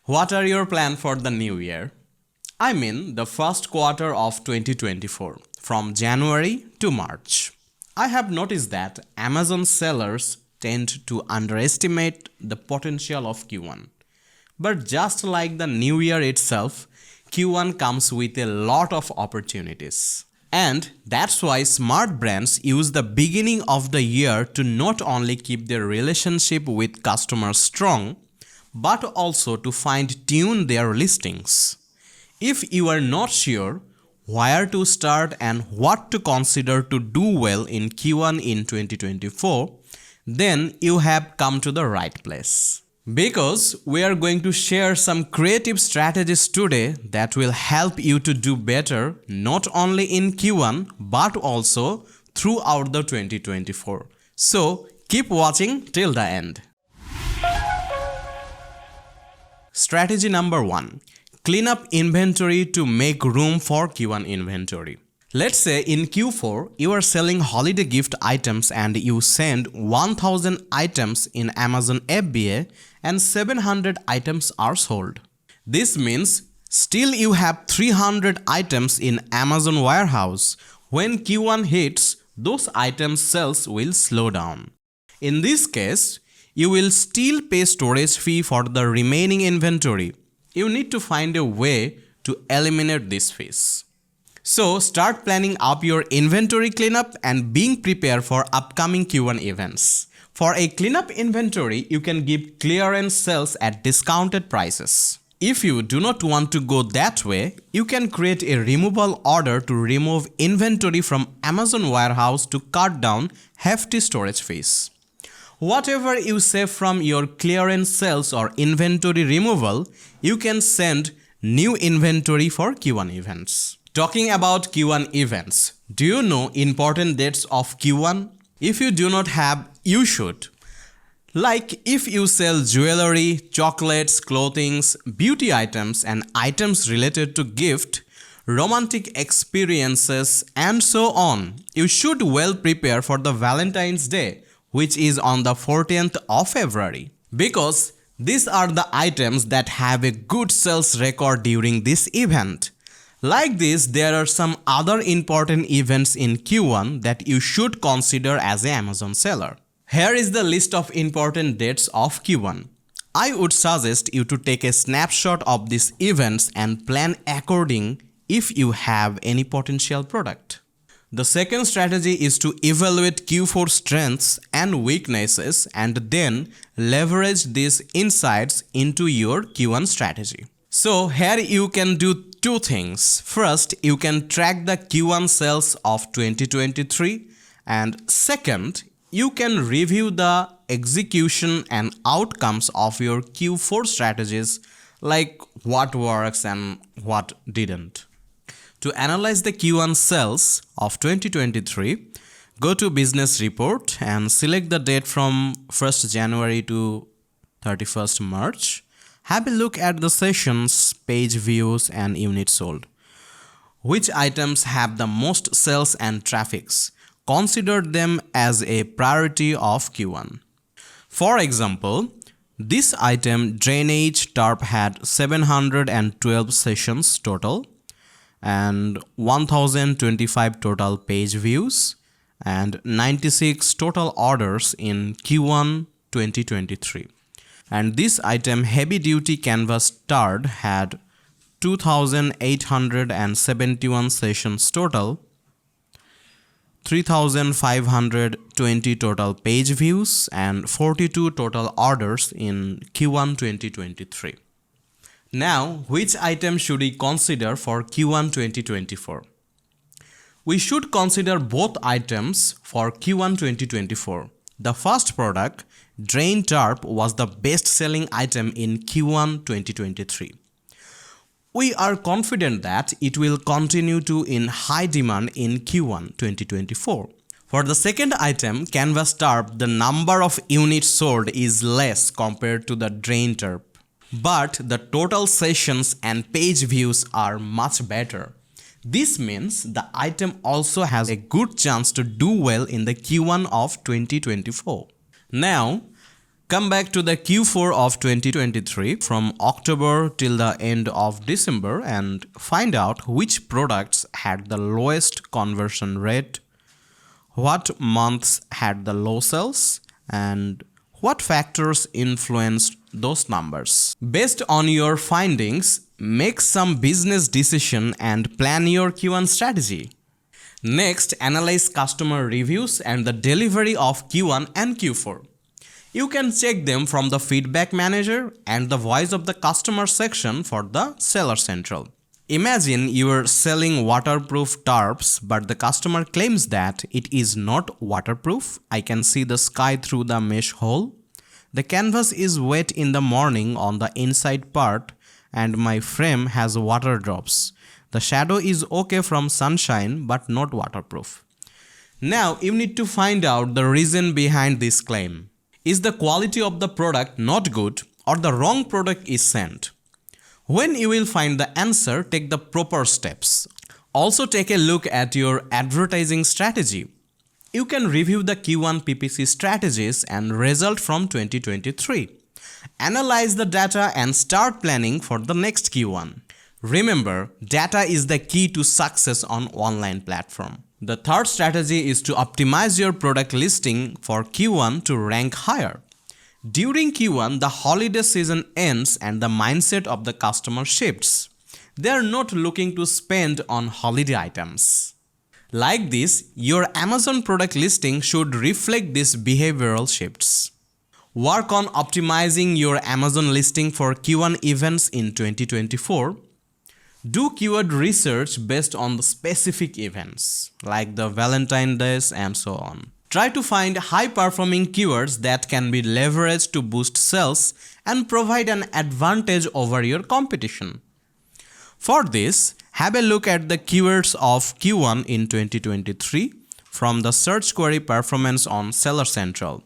What are your plans for the new year? I mean the first quarter of 2024 from January to March. I have noticed that Amazon sellers tend to underestimate the potential of Q1. But just like the new year itself, Q1 comes with a lot of opportunities. And that's why smart brands use the beginning of the year to not only keep their relationship with customers strong, but also to fine-tune their listings. If you are not sure where to start and what to consider to do well in Q1 in 2024, then you have come to the right place. Because we are going to share some creative strategies today that will help you to do better not only in Q1 but also throughout the 2024. So keep watching till the end. Strategy number 1. Clean up inventory to make room for Q1 inventory. Let's say in Q4 you are selling holiday gift items and you send 1000 items in Amazon FBA and 700 items are sold. This means still you have 300 items in Amazon warehouse. When Q1 hits, those items sales will slow down. In this case, you will still pay storage fee for the remaining inventory. You need to find a way to eliminate these fees. So start planning up your inventory cleanup and being prepared for upcoming Q1 events. For a cleanup inventory, you can give clearance sales at discounted prices. If you do not want to go that way, you can create a removal order to remove inventory from Amazon warehouse to cut down hefty storage fees. Whatever you save from your clearance sales or inventory removal, you can send new inventory for Q1 events. Talking about Q1 events, do you know important dates of Q1? If you do not have, you should. Like if you sell jewelry, chocolates, clothing, beauty items and items related to gift, romantic experiences and so on, you should well prepare for the Valentine's Day, which is on the 14th of February. Because these are the items that have a good sales record during this event. Like this, there are some other important events in Q1 that you should consider as an Amazon seller. Here is the list of important dates of Q1. I would suggest you to take a snapshot of these events and plan according if you have any potential product. The second strategy is to evaluate Q4 strengths and weaknesses and then leverage these insights into your Q1 strategy. So here you can do two things. First, you can track the Q1 sales of 2023 and second, you can review the execution and outcomes of your Q4 strategies, like what works and what didn't. To analyze the Q1 sales of 2023, go to Business Report and select the date from 1st January to 31st March. Have a look at the sessions, page views and units sold. Which items have the most sales and traffics? Consider them as a priority of Q1. For example, this item drainage tarp had 712 sessions total and 1025 total page views and 96 total orders in Q1 2023. And this item heavy duty canvas tarp had 2871 sessions total, 3520 total page views and 42 total orders in Q1 2023. Now, which item should we consider for Q1 2024? We should consider both items for Q1 2024. The first product, Drain Tarp, was the best-selling item in Q1 2023. We are confident that it will continue to in high demand in Q1 2024. For the second item, Canvas Tarp, the number of units sold is less compared to the Drain Tarp. But the total sessions and page views are much better. This means the item also has a good chance to do well in the Q1 of 2024. Now, Come back to the Q4 of 2023 from October till the end of December and find out which products had the lowest conversion rate, what months had the low sales, and what factors influenced those numbers. Based on your findings, make some business decision and plan your Q1 strategy. Next, analyze customer reviews and the delivery of Q1 and Q4. You can check them from the feedback manager and the voice of the customer section for the Seller Central. Imagine you are selling waterproof tarps, but the customer claims that it is not waterproof. I can see the sky through the mesh hole. The canvas is wet in the morning on the inside part and my frame has water drops. The shadow is okay from sunshine but not waterproof. Now you need to find out the reason behind this claim. Is the quality of the product not good or the wrong product is sent? When you will find the answer, take the proper steps. Also take a look at your advertising strategy. You can review the Q1 PPC strategies and result from 2023. Analyze the data and start planning for the next Q1. Remember, data is the key to success on online platform. The third strategy is to optimize your product listing for Q1 to rank higher. During Q1, the holiday season ends and the mindset of the customer shifts. They are not looking to spend on holiday items. Like this, your Amazon product listing should reflect these behavioral shifts. Work on optimizing your Amazon listing for Q1 events in 2024. Do keyword research based on the specific events, like the Valentine's Days and so on. Try to find high-performing keywords that can be leveraged to boost sales and provide an advantage over your competition. For this, have a look at the keywords of Q1 in 2023 from the search query performance on Seller Central.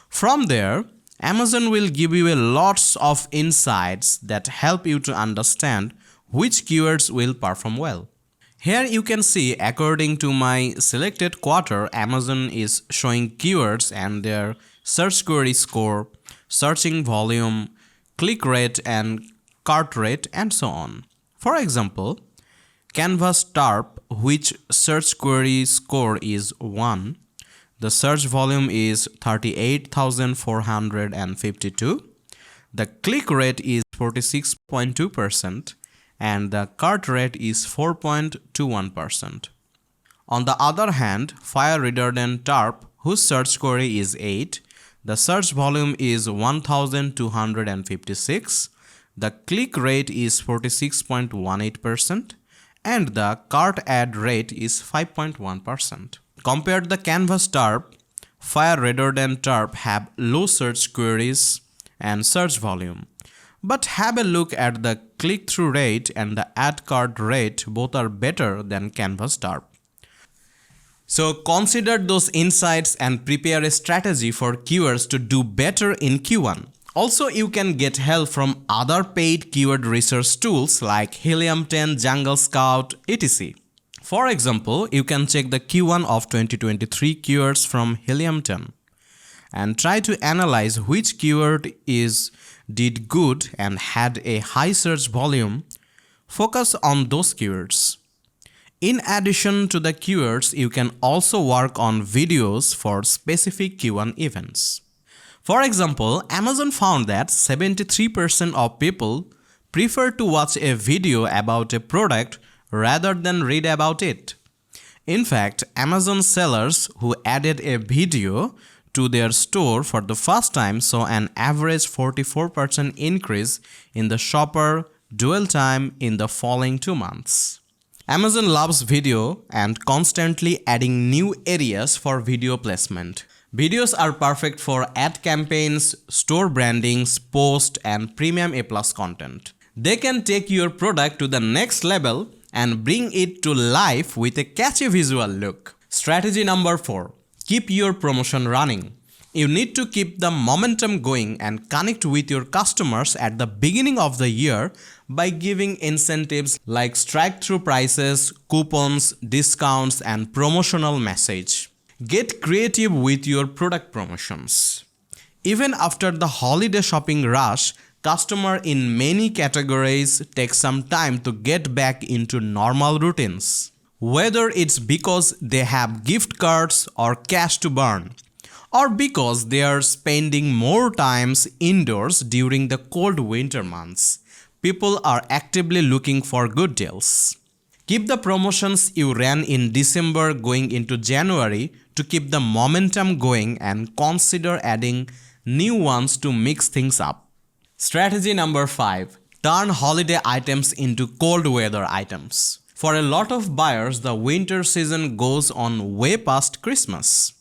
From there, Amazon will give you lots of insights that help you to understand which keywords will perform well. Here you can see, according to my selected quarter, Amazon is showing keywords and their search query score, searching volume, click rate and cart rate and so on. For example, canvas tarp, which search query score is 1, the search volume is 38,452, the click rate is 46.2%, and the cart rate is 4.21%. On the other hand, fire retardant tarp, whose search query is 8, the search volume is 1256, the click rate is 46.18%, and the cart add rate is 5.1%. Compared the canvas tarp, fire retardant tarp have low search queries and search volume. But have a look at the click-through rate and the add cart rate, both are better than canvas tarp. So consider those insights and prepare a strategy for keywords to do better in Q1. Also, you can get help from other paid keyword research tools like Helium 10, Jungle Scout, etc. For example, you can check the Q1 of 2023 keywords from Helium 10 and try to analyze which keyword did good and had a high search volume. Focus on those keywords. In addition to the keywords, you can also work on videos for specific Q1 events. For example, Amazon found that 73% of people prefer to watch a video about a product rather than read about it. In fact, Amazon sellers who added a video to their store for the first time saw an average 44% increase in the shopper dwell time in the following 2 months. Amazon loves video and constantly adding new areas for video placement. Videos are perfect for ad campaigns, store brandings, post and premium A+ content. They can take your product to the next level and bring it to life with a catchy visual look. Strategy number 4. Keep your promotion running. You need to keep the momentum going and connect with your customers at the beginning of the year by giving incentives like strike-through prices, coupons, discounts, and promotional message. Get creative with your product promotions. Even after the holiday shopping rush, customers in many categories take some time to get back into normal routines. Whether it's because they have gift cards or cash to burn, or because they are spending more times indoors during the cold winter months, people are actively looking for good deals. Keep the promotions you ran in December going into January to keep the momentum going, and consider adding new ones to mix things up. Strategy number 5. Turn holiday items into cold weather items. For a lot of buyers, the winter season goes on way past Christmas.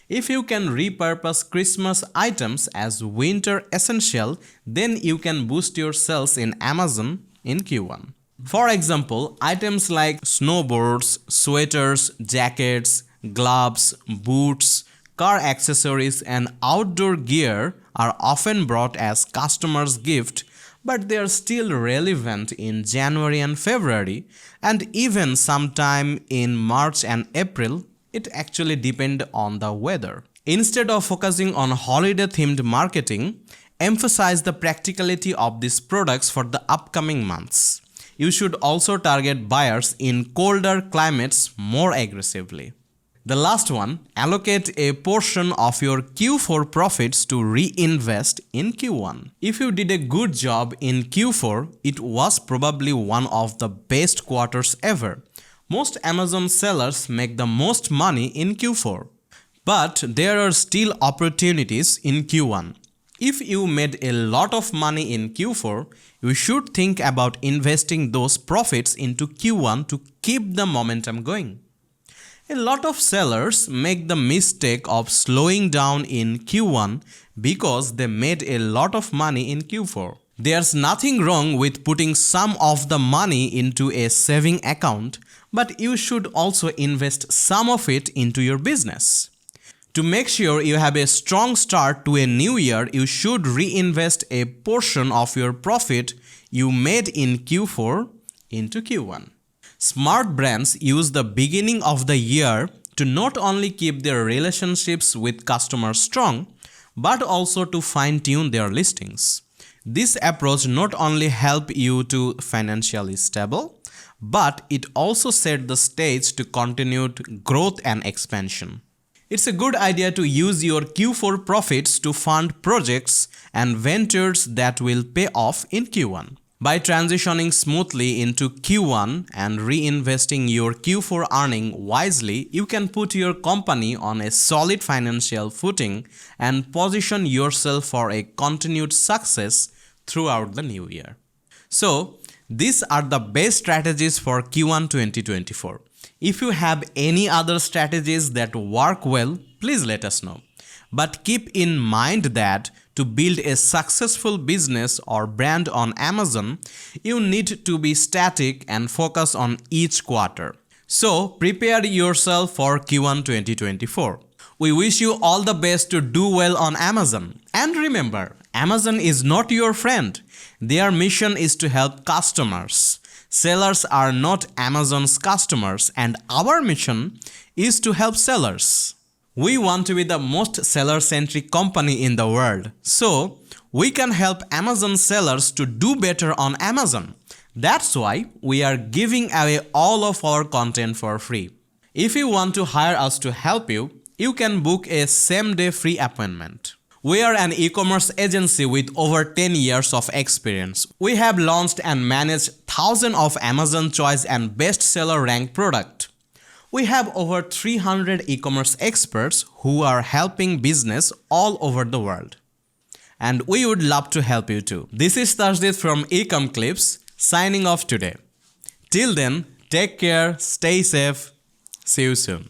If you can repurpose Christmas items as winter essential, then you can boost your sales in Amazon in Q1. For example, items like snowboards, sweaters, jackets, gloves, boots, car accessories, and outdoor gear are often brought as customers' gift, but they are still relevant in January and February, and even sometime in March and April. It actually depends on the weather. Instead of focusing on holiday-themed marketing, emphasize the practicality of these products for the upcoming months. You should also target buyers in colder climates more aggressively. The last one, allocate a portion of your Q4 profits to reinvest in Q1. If you did a good job in Q4, it was probably one of the best quarters ever. Most Amazon sellers make the most money in Q4. But there are still opportunities in Q1. If you made a lot of money in Q4, you should think about investing those profits into Q1 to keep the momentum going. A lot of sellers make the mistake of slowing down in Q1 because they made a lot of money in Q4. There's nothing wrong with putting some of the money into a saving account, but you should also invest some of it into your business. To make sure you have a strong start to a new year, you should reinvest a portion of your profit you made in Q4 into Q1. Smart brands use the beginning of the year to not only keep their relationships with customers strong, but also to fine-tune their listings. This approach not only helps you to financially stable, but it also sets the stage to continued growth and expansion. It's a good idea to use your Q4 profits to fund projects and ventures that will pay off in Q1. By transitioning smoothly into Q1 and reinvesting your Q4 earning wisely, you can put your company on a solid financial footing and position yourself for a continued success throughout the new year. So, these are the best strategies for Q1 2024. If you have any other strategies that work well, please let us know. But keep in mind that to build a successful business or brand on Amazon, you need to be static and focus on each quarter. So, prepare yourself for Q1 2024. We wish you all the best to do well on Amazon. And remember, Amazon is not your friend. Their mission is to help customers. Sellers are not Amazon's customers, and our mission is to help sellers. We want to be the most seller-centric company in the world, so we can help Amazon sellers to do better on Amazon. That's why we are giving away all of our content for free. If you want to hire us to help you, you can book a same-day free appointment. We are an e-commerce agency with over 10 years of experience. We have launched and managed thousands of Amazon Choice and bestseller ranked products. We have over 300 e-commerce experts who are helping business all over the world. And we would love to help you too. This is Thursday from Ecomclips, signing off today. Till then, take care, stay safe, see you soon.